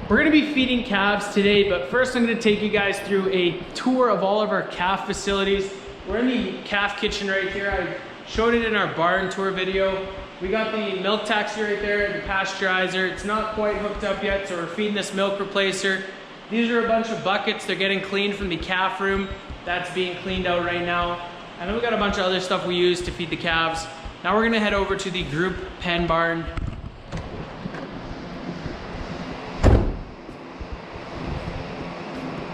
We're gonna be feeding calves today, but first I'm gonna take you guys through a tour of all of our calf facilities. We're in the calf kitchen right here. I showed it in our barn tour video. We got the milk taxi right there, the pasteurizer. It's not quite hooked up yet, so we're feeding this milk replacer. These are a bunch of buckets. They're getting cleaned from the calf room. That's being cleaned out right now. And then we got a bunch of other stuff we use to feed the calves. Now we're gonna head over to the group pen barn.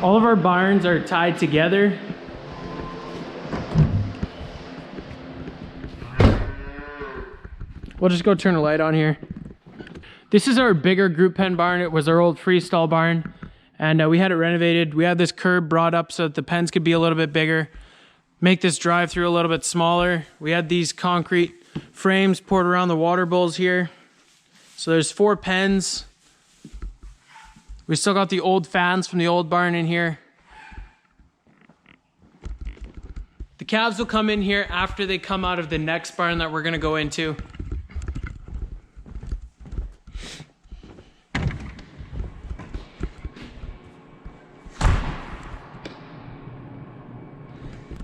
All of our barns are tied together. We'll just go turn a light on here. This is our bigger group pen barn. It was our old freestall barn, and we had it renovated. We had this curb brought up so that the pens could be a little bit bigger, make this drive-through a little bit smaller. We had these concrete frames poured around the water bowls here. So there's 4 pens. We still got the old fans from the old barn in here. The calves will come in here after they come out of the next barn that we're gonna go into.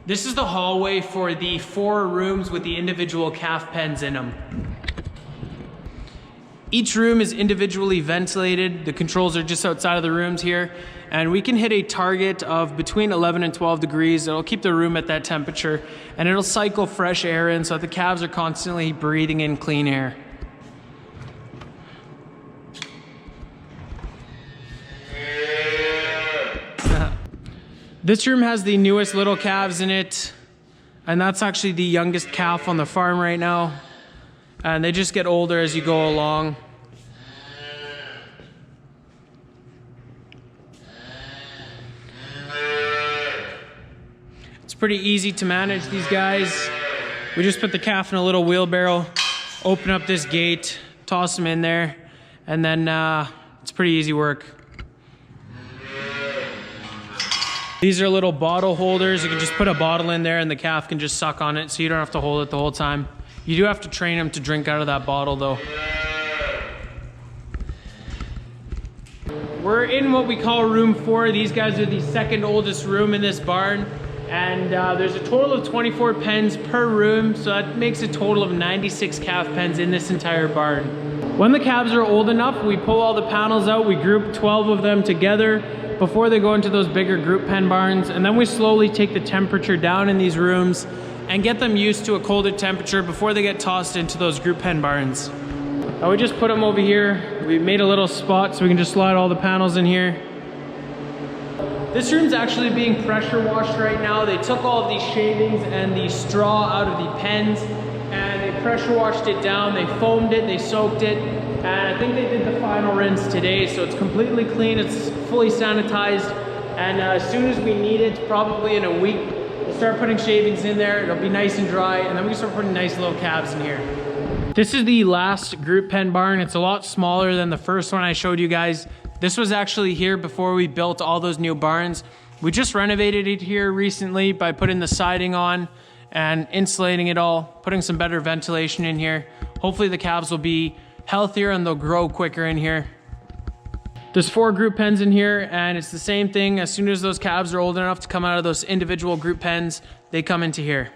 This is the hallway for the 4 rooms with the individual calf pens in them. Each room is individually ventilated. The controls are just outside of the rooms here. And we can hit a target of between 11 and 12 degrees. It'll keep the room at that temperature. And it'll cycle fresh air in so that the calves are constantly breathing in clean air. This room has the newest little calves in it. And that's actually the youngest calf on the farm right now. And they just get older as you go along. It's pretty easy to manage these guys. We just put the calf in a little wheelbarrow, open up this gate, toss them in there, and then it's pretty easy work. These are little bottle holders. You can just put a bottle in there and the calf can just suck on it, so you don't have to hold it the whole time. You do have to train them to drink out of that bottle though. We're in what we call room 4. These guys are the second oldest room in this barn. And there's a total of 24 pens per room. So that makes a total of 96 calf pens in this entire barn. When the calves are old enough, we pull all the panels out. We group 12 of them together before they go into those bigger group pen barns. And then we slowly take the temperature down in these rooms and get them used to a colder temperature before they get tossed into those group pen barns. Now we just put them over here. We made a little spot so we can just slide all the panels in here. This room's actually being pressure washed right now. They took all of these shavings and the straw out of the pens and they pressure washed it down. They foamed it, they soaked it, and I think they did the final rinse today. So it's completely clean, it's fully sanitized, and as soon as we need it, probably in a week, we'll start putting shavings in there. It'll be nice and dry, and then we can start putting nice little calves in here. This is the last group pen barn. It's a lot smaller than the first one I showed you guys. This was actually here before we built all those new barns. We just renovated it here recently by putting the siding on and insulating it all, putting some better ventilation in here. Hopefully the calves will be healthier and they'll grow quicker in here. There's 4 group pens in here, and it's the same thing. As soon as those calves are old enough to come out of those individual group pens, they come into here.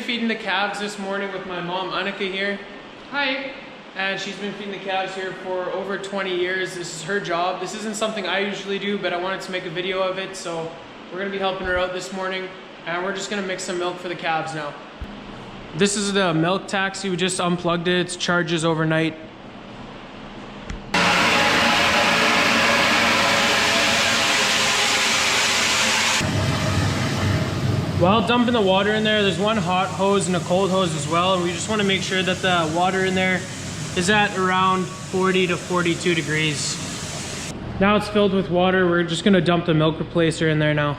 Feeding the calves this morning with my mom Anneke here. Hi. And she's been feeding the calves here for over 20 years. This is her job. This isn't something I usually do, but I wanted to make a video of it, so we're gonna be helping her out this morning. And we're just gonna mix some milk for the calves now. This is the milk taxi. We just unplugged it. It charges overnight. While dumping the water in there's one hot hose and a cold hose as well. And we just want to make sure that the water in there is at around 40 to 42 degrees. Now it's filled with water. We're just gonna dump the milk replacer in there now.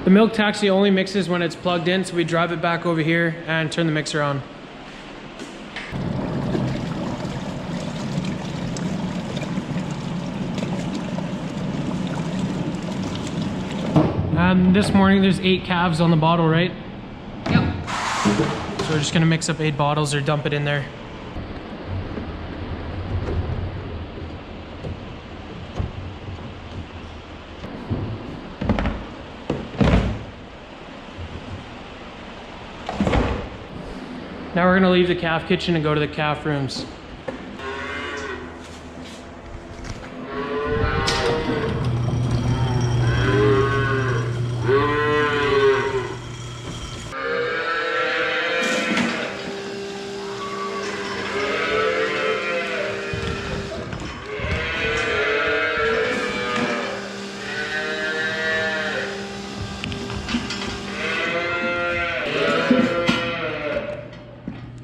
The milk taxi only mixes when it's plugged in, so we drive it back over here and turn the mixer on. And this morning there's 8 calves on the bottle, right? Yep. So we're just gonna mix up 8 bottles or dump it in there. Now we're gonna leave the calf kitchen and go to the calf rooms.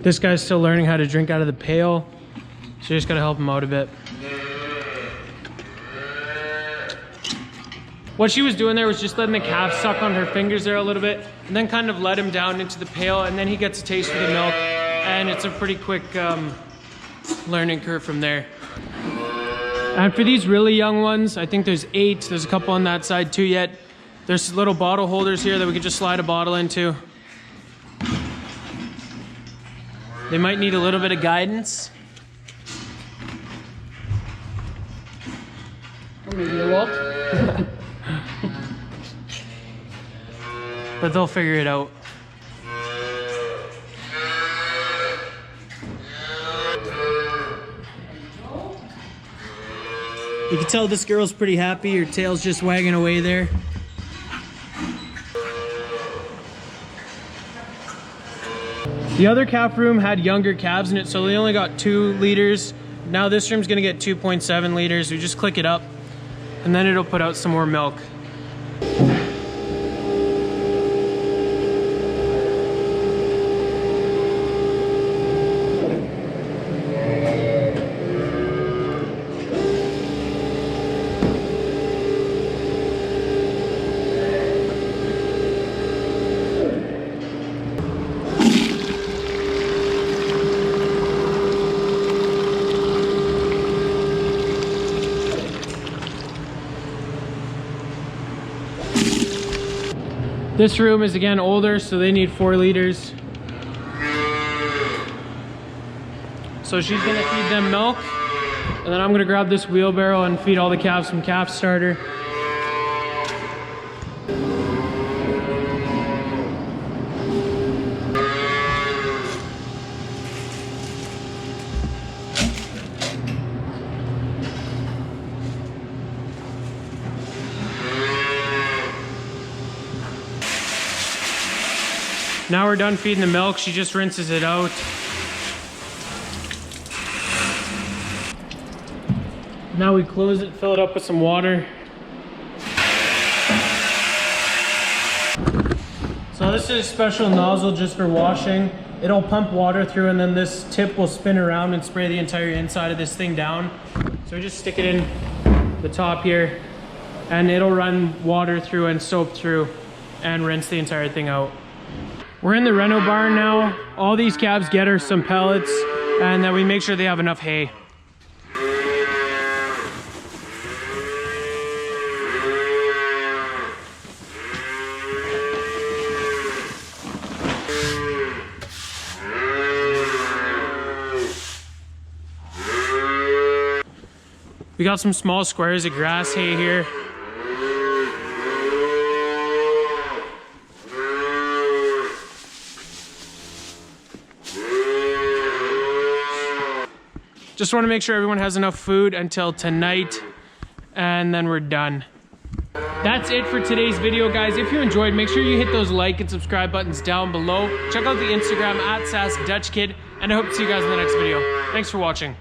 This guy's still learning how to drink out of the pail, so you just gotta help him out a bit. What she was doing there was just letting the calf suck on her fingers there a little bit, and then kind of let him down into the pail, and then he gets a taste of the milk, and it's a pretty quick learning curve from there. And for these really young ones, I think there's 8. There's a couple on that side too yet. There's little bottle holders here that we can just slide a bottle into. They might need a little bit of guidance. Or maybe a lot. But they'll figure it out. You can tell this girl's pretty happy. Her tail's just wagging away there. The other calf room had younger calves in it, so they only got 2 liters. Now this room's gonna get 2.7 liters. We just click it up, and then it'll put out some more milk. This room is again older, so they need 4 liters. So she's gonna feed them milk, and then I'm gonna grab this wheelbarrow and feed all the calves some calf starter. Now we're done feeding the milk. She just rinses it out. Now we close it, fill it up with some water. So this is a special nozzle just for washing. It'll pump water through, and then this tip will spin around and spray the entire inside of this thing down. So we just stick it in the top here, and it'll run water through and soap through and rinse the entire thing out. We're in the reno barn now. All these calves get are some pellets, and then we make sure they have enough hay. We got some small squares of grass hay here. Just want to make sure everyone has enough food until tonight, and then we're done. That's it for today's video, guys. If you enjoyed, make sure you hit those like and subscribe buttons down below. Check out the Instagram @SaskDutchKid, and I hope to see you guys in the next video. Thanks for watching.